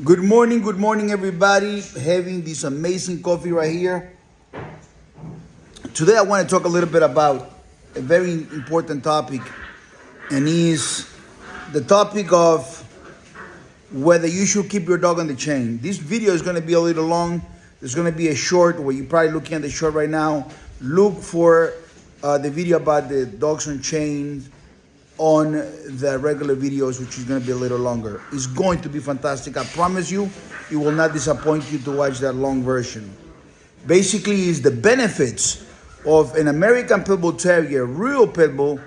Good morning, everybody. Having this amazing coffee right here. Today, I want to talk a little bit about a very important topic, and is the topic of whether you should keep your dog on the chain. This video is going to be a little long. There's going to be a short where you're probably looking at the short right now. Look for the video about the dogs on chain on the regular videos, which is going to be a little longer. It's going to be fantastic. I promise you, it will not disappoint you to watch that long version. Basically, is the benefits of an American Pitbull Terrier, real Pitbull,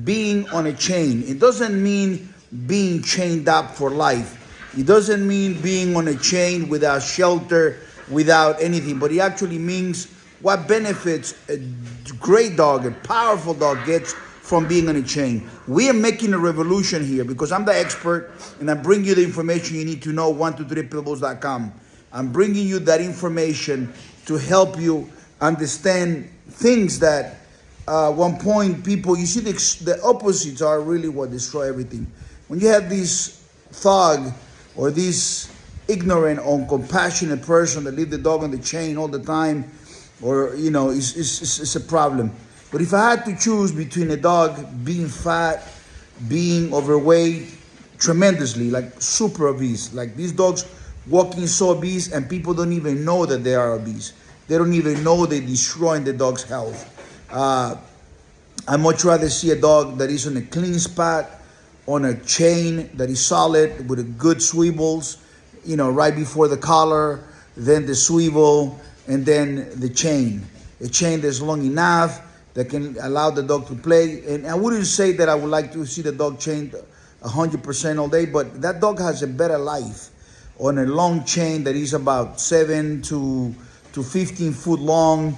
being on a chain. It doesn't mean being chained up for life. It doesn't mean being on a chain without shelter, without anything, but it actually means what benefits a great dog, a powerful dog gets from being on a chain. We are making a revolution here because I'm the expert and I bring you the information you need to know, 123pitbulls.com. I'm bringing you that information to help you understand things that one point people, you see the opposites are really what destroy everything. When you have this thug or this ignorant or compassionate person that leave the dog on the chain all the time, or it's a problem. But if I had to choose between a dog being fat, being overweight, tremendously, like super obese, like these dogs walking so obese and people don't even know that they are obese. They don't even know they're destroying the dog's health. I'd much rather see a dog that is on a clean spot, on a chain that is solid with a good swivels, right before the collar, then the swivel, and then the chain. A chain that's long enough that can allow the dog to play. And I wouldn't say that I would like to see the dog chained 100% all day, but that dog has a better life on a long chain that is about 7 to 15 foot long.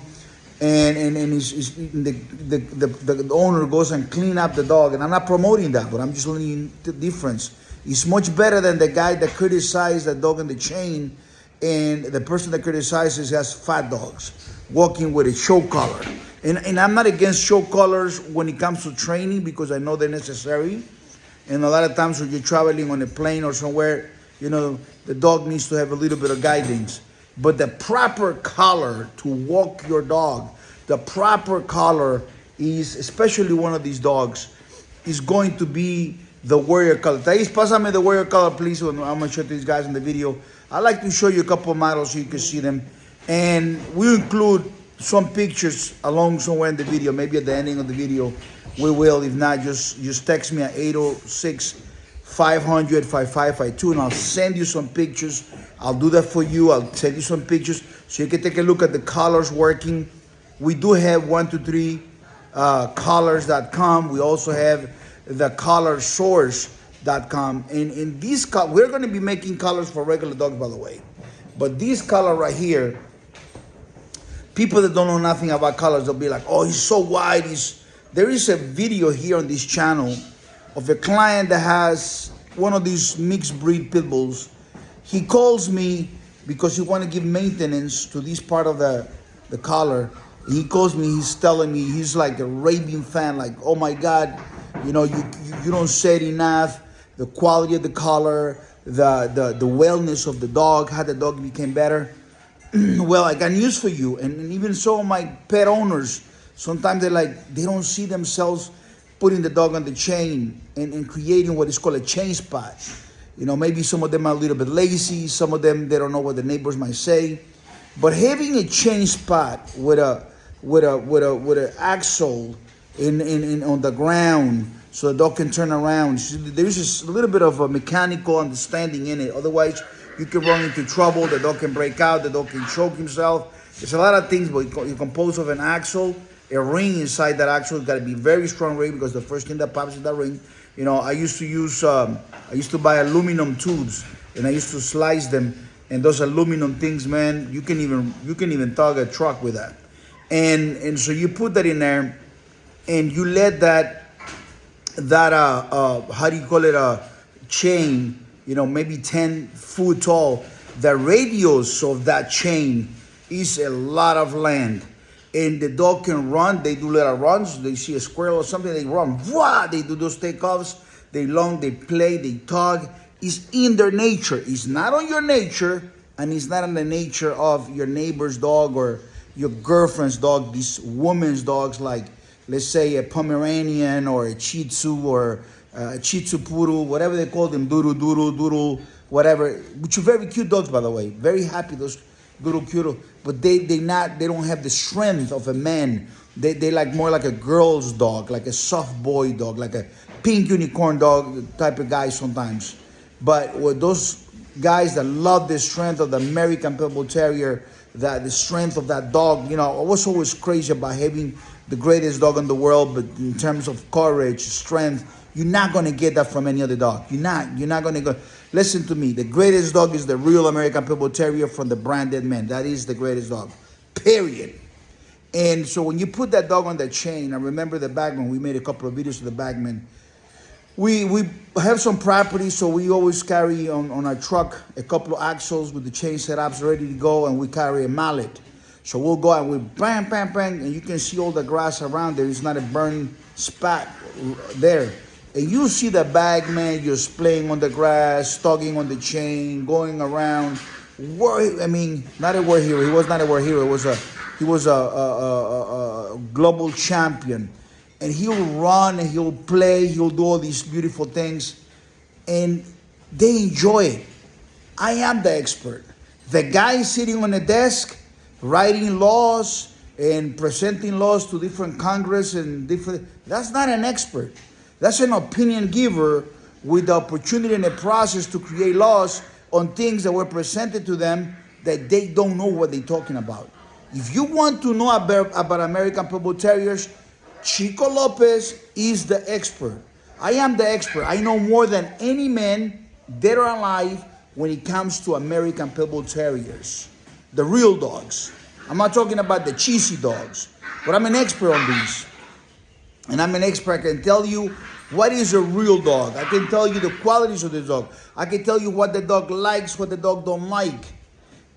And the owner goes and clean up the dog. And I'm not promoting that, but I'm just letting you the difference. It's much better than the guy that criticized the dog on the chain, and the person that criticizes has fat dogs walking with a show collar. And I'm not against show collars when it comes to training because I know they're necessary. And a lot of times when you're traveling on a plane or somewhere, the dog needs to have a little bit of guidance. But the proper collar to walk your dog, the proper collar is, especially one of these dogs, is going to be the warrior collar. Thais, pásame the warrior collar, please. I'm going to show these guys in the video. I like to show you a couple of models so you can see them. And we'll include some pictures along somewhere in the video, maybe at the ending of the video. We will. If not, just text me at 806-500-5552 and I'll send you some pictures. I'll do that for you. I'll send you some pictures so you can take a look at the collars working. We do have 123collars.com. We also have the collarsource.com. And in these we're going to be making collars for regular dogs, by the way. But this collar right here, people that don't know nothing about collars, they'll be like, oh, he's so wide. There is a video here on this channel of a client that has one of these mixed breed pit bulls. He calls me because he want to give maintenance to this part of the collar. He calls me, he's telling me, he's like a raving fan, like, oh my God, you don't say it enough. The quality of the collar, the wellness of the dog, how the dog became better. Well, I got news for you. And even so, my pet owners, sometimes they don't see themselves putting the dog on the chain and creating what is called a chain spot. Maybe some of them are a little bit lazy. Some of them, they don't know what the neighbors might say. But having a chain spot with a axle on the ground so the dog can turn around, there's just a little bit of a mechanical understanding in it. Otherwise, you can run into trouble. The dog can break out. The dog can choke himself. There's a lot of things, but you're composed of an axle, a ring inside that axle. It's got to be very strong ring because the first thing that pops is that ring. I used to buy aluminum tubes and I used to slice them. And those aluminum things, man, you can even tug a truck with that. And so you put that in there, and you let that how do you call it, a chain, maybe 10 foot tall. The radius of that chain is a lot of land. And the dog can run. They do little runs. They see a squirrel or something, they run. Wah! They do those takeoffs. They play, they tug. It's in their nature. It's not on your nature, and it's not on the nature of your neighbor's dog or your girlfriend's dog. These women's dogs, like let's say a Pomeranian or a Shih Tzu or a Shih Tzu Poodle, whatever they call them, Doodle, whatever. Which are very cute dogs, by the way. Very happy, those Doodle cute. But they don't have the strength of a man. They like more like a girl's dog, like a soft boy dog, like a pink unicorn dog type of guy sometimes. But with those guys that love the strength of the American Pitbull Terrier, that the strength of that dog, I was always crazy about having the greatest dog in the world, but in terms of courage, strength, you're not gonna get that from any other dog. You're not gonna go. Listen to me. The greatest dog is the real American Pitbull Terrier from the branded man. That is the greatest dog. Period. And so when you put that dog on the chain, I remember the bagman. We made a couple of videos of the bagman. We have some property, so we always carry on our truck a couple of axles with the chain setups ready to go, and we carry a mallet. So we'll go and we bang, bang, bang, and you can see all the grass around there. It's not a burned spot there. And you see the bagman just playing on the grass, tugging on the chain, going around. Not a war hero. He was not a war hero. He was a global champion. And he'll run and he'll play, he'll do all these beautiful things. And they enjoy it. I am the expert. The guy sitting on the desk, writing laws and presenting laws to different Congress and that's not an expert. That's an opinion giver with the opportunity and the process to create laws on things that were presented to them that they don't know what they're talking about. If you want to know about American Pitbull Terriers, Chico Lopez is the expert. I am the expert. I know more than any man, dead or alive, when it comes to American Pitbull Terriers. The real dogs. I'm not talking about the cheesy dogs, but I'm an expert on these. And I'm an expert. I can tell you what is a real dog. I can tell you the qualities of the dog. I can tell you what the dog likes, what the dog don't like.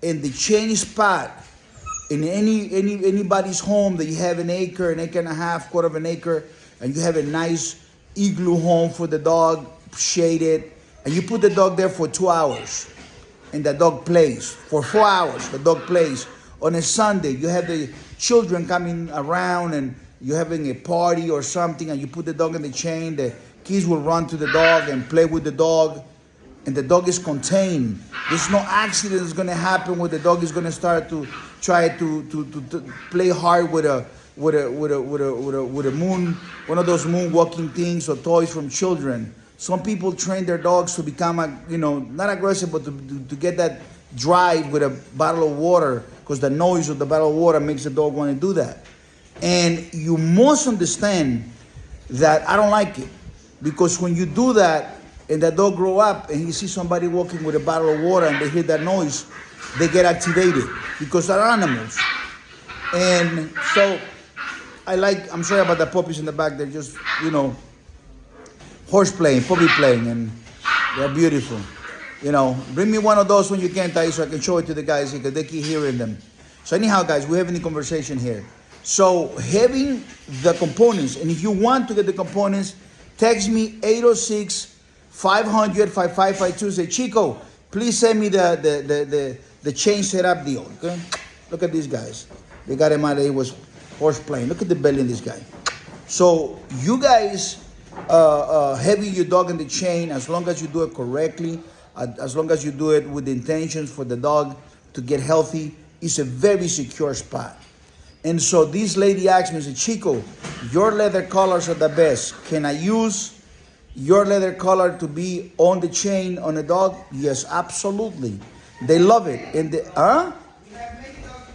And the chain spot in anybody's home that you have an acre and a half, quarter of an acre, and you have a nice igloo home for the dog, shaded, and you put the dog there for 2 hours, and the dog plays. For 4 hours, the dog plays. On a Sunday, you have the children coming around, and you're having a party or something, and you put the dog in the chain, the kids will run to the dog and play with the dog, and the dog is contained. There's no accident that's going to happen where the dog is going to start to try to play hard with a moon, one of those moon walking things or toys from children. Some people train their dogs to become, not aggressive, but to get that drive with a bottle of water, because the noise of the bottle of water makes the dog want to do that. And you must understand that I don't like it, because when you do that and that dog grow up and he sees somebody walking with a bottle of water and they hear that noise, they get activated because they're animals. And so I'm sorry about the puppies in the back. They're just, horse playing, puppy playing, and they're beautiful. Bring me one of those when you can, Thais, so I can show it to the guys because they keep hearing them. So anyhow, guys, we're having a conversation here. So having the components, and if you want to get the components, text me 806-500-5552. Say, Chico, please send me the chain setup deal. Okay? Look at these guys. They got him out. He was horse playing. Look at the belly in this guy. So you guys having your dog in the chain, as long as you do it correctly, as long as you do it with the intentions for the dog to get healthy, it's a very secure spot. And so this lady asked me, said, Chico, your leather collars are the best. Can I use your leather collar to be on the chain on a dog? Yes, absolutely. They love it. And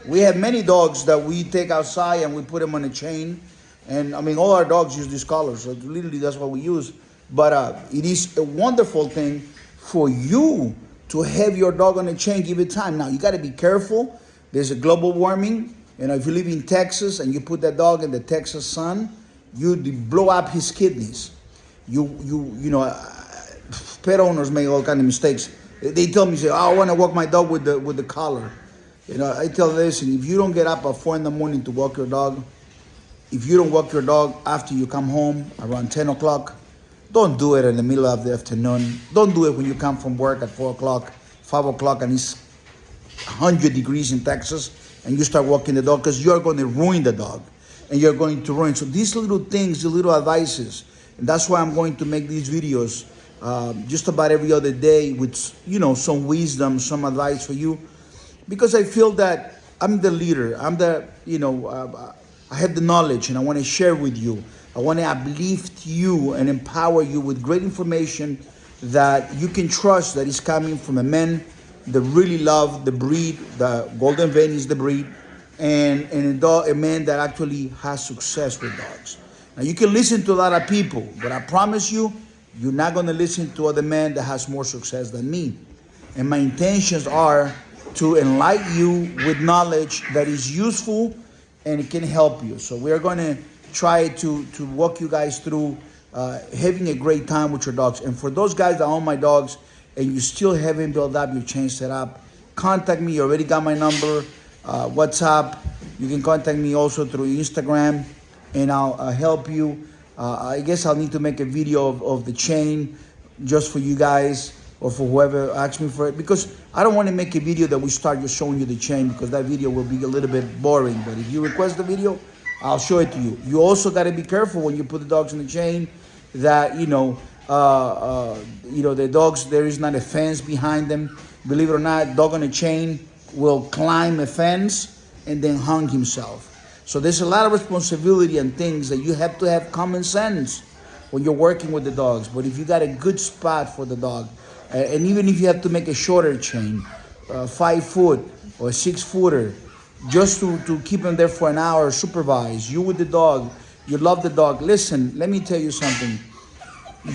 we have many dogs that we take outside and we put them on a chain. And all our dogs use these collars. So literally that's what we use. But it is a wonderful thing for you to have your dog on a chain, give it time. Now, you got to be careful. There's a global warming. If you live in Texas and you put that dog in the Texas sun, you blow up his kidneys. Pet owners make all kind of mistakes. They tell me, say, I want to walk my dog with the collar. I tell them, listen, if you don't get up at 4 a.m. to walk your dog, if you don't walk your dog after you come home around 10 o'clock, Don't do it in the middle of the afternoon. Don't do it when you come from work at 4 o'clock, 5 o'clock, and it's 100 degrees in Texas, and you start walking the dog, because you're going to ruin the dog, and you're going to ruin. So these little things, the little advices, and that's why I'm going to make these videos just about every other day with, some wisdom, some advice for you, because I feel that I'm the leader. I'm the, I have the knowledge, and I want to share with you. I want to uplift you and empower you with great information that you can trust, that is coming from a man that really love the breed. The Golden Vein is the breed, and a man that actually has success with dogs. Now, you can listen to a lot of people, but I promise you, you're not going to listen to other men that has more success than me. And my intentions are to enlighten you with knowledge that is useful and it can help you. So we're going to try to walk you guys through having a great time with your dogs. And for those guys that own my dogs and you still haven't built up your chain set up, contact me. You already got my number, WhatsApp. You can contact me also through Instagram, and I'll help you. I guess I'll need to make a video of the chain just for you guys, or for whoever asks me for it, because I don't want to make a video that we start just showing you the chain, because that video will be a little bit boring. But if you request the video, I'll show it to you. You also got to be careful when you put the dogs in the chain that, the dogs, there is not a fence behind them. Believe it or not, dog on a chain will climb a fence and then hang himself. So there's a lot of responsibility and things that you have to have common sense when you're working with the dogs. But if you got a good spot for the dog, and even if you have to make a shorter chain, 5 foot or 6 footer, just to keep them there for an hour, supervise, you with the dog, you love the dog. Listen, let me tell you something.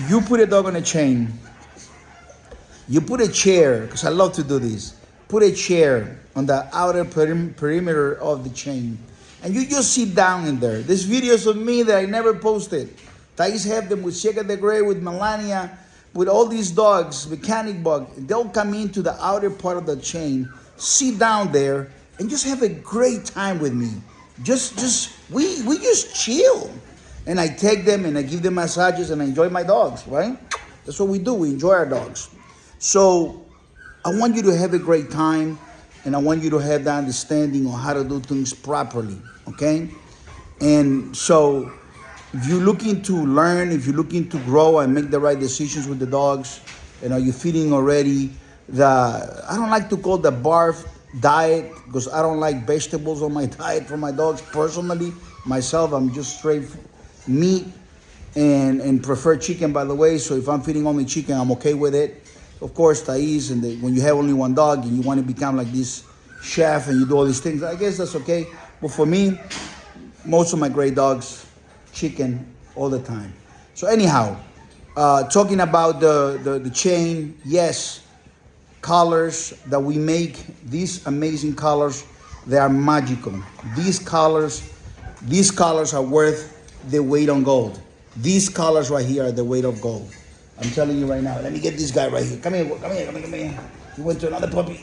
You put a dog on a chain, you put a chair, because I love to do this, put a chair on the outer perimeter of the chain, and you just sit down in there. There's videos of me that I never posted. Thais have them with Sheka the Gray, with Melania, with all these dogs, mechanic bug. They'll come into the outer part of the chain, sit down there, and just have a great time with me. We just chill. And I take them and I give them massages and I enjoy my dogs, right? That's what we do. We enjoy our dogs. So I want you to have a great time, and I want you to have the understanding on how to do things properly, okay? And so if you're looking to learn, if you're looking to grow and make the right decisions with the dogs, you're feeding already I don't like to call the barf diet, because I don't like vegetables on my diet for my dogs personally. Myself, I'm just straight meat and prefer chicken, by the way. So if I'm feeding only chicken, I'm okay with it. Of course, Thais, and when you have only one dog and you want to become like this chef and you do all these things, I guess that's okay. But for me, most of my great dogs, chicken all the time. So anyhow, talking about the chain, yes, collars that we make, these amazing collars, they are magical. These collars are worth the weight on gold. These collars right here are the weight of gold. I'm telling you right now. Let me get this guy right here. Come here. He went to another puppy.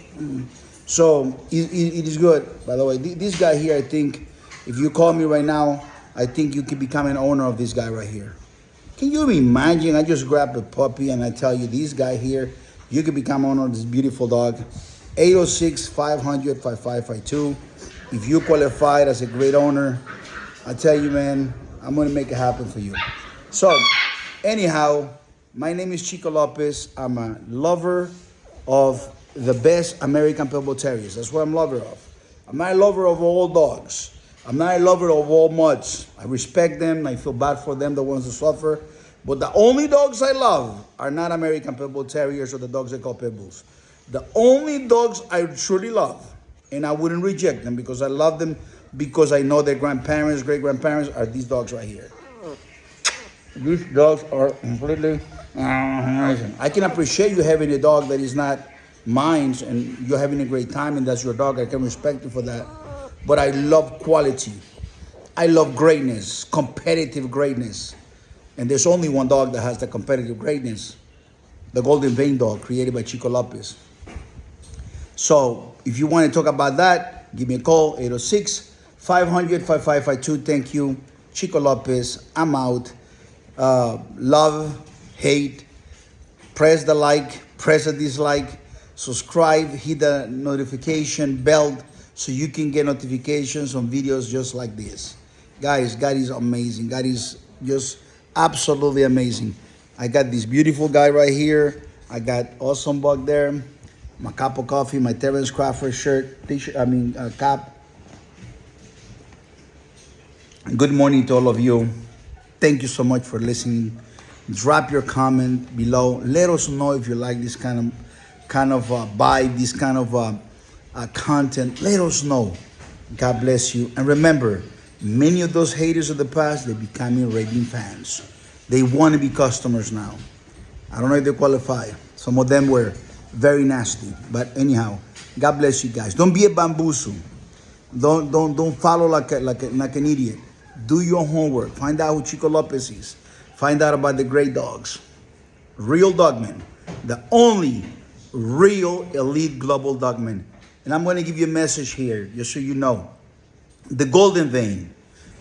So it is good. By the way, this guy here, I think, if you call me right now, I think you could become an owner of this guy right here. Can you imagine? I just grabbed a puppy and I tell you, this guy here, you could become owner of this beautiful dog. 806-500-5552. If you qualified as a great owner, I tell you, man, I'm going to make it happen for you. So, anyhow, my name is Chico Lopez. I'm a lover of the best American Pitbull Terriers. That's what I'm a lover of. I'm not a lover of all dogs. I'm not a lover of all mutts. I respect them. I feel bad for them, the ones that suffer. But the only dogs I love are not American Pitbull Terriers or the dogs they call Pitbulls. The only dogs I truly love, and I wouldn't reject them because I love them, because I know their grandparents, great-grandparents, are these dogs right here. These dogs are completely amazing. I can appreciate you having a dog that is not mine and you're having a great time and that's your dog. I can respect you for that. But I love quality. I love greatness, competitive greatness. And there's only one dog that has the competitive greatness, the Golden Vein dog, created by Chico Lopez. So if you want to talk about that, give me a call, 806-500-5552. Thank you. Chico Lopez, I'm out. Love, hate, press the like, press the dislike, subscribe, hit the notification bell so you can get notifications on videos just like this. Guys, God is amazing. God is just absolutely amazing. I got this beautiful guy right here. I got Awesome Buck there. My cup of coffee, my Terrence Crawford shirt, t-shirt, cap. Good morning to all of you. Thank you so much for listening. Drop your comment below. Let us know if you like this kind of vibe, this kind of content. Let us know. God bless you. And remember, many of those haters of the past, they're becoming raving fans. They want to be customers now. I don't know if they qualify. Some of them were very nasty. But anyhow, God bless you guys. Don't be a bamboozle. Don't follow like an idiot. Do your homework. Find out who Chico Lopez is. Find out about the great dogs. Real dogmen. The only real elite global dogmen. And I'm going to give you a message here, just so you know. The Golden Vein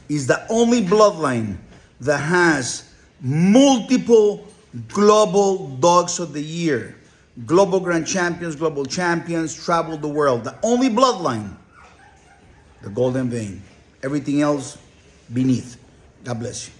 is the only bloodline that has multiple global dogs of the year. Global Grand Champions, global champions, travel the world. The only bloodline, the Golden Vein. Everything else beneath. God bless you.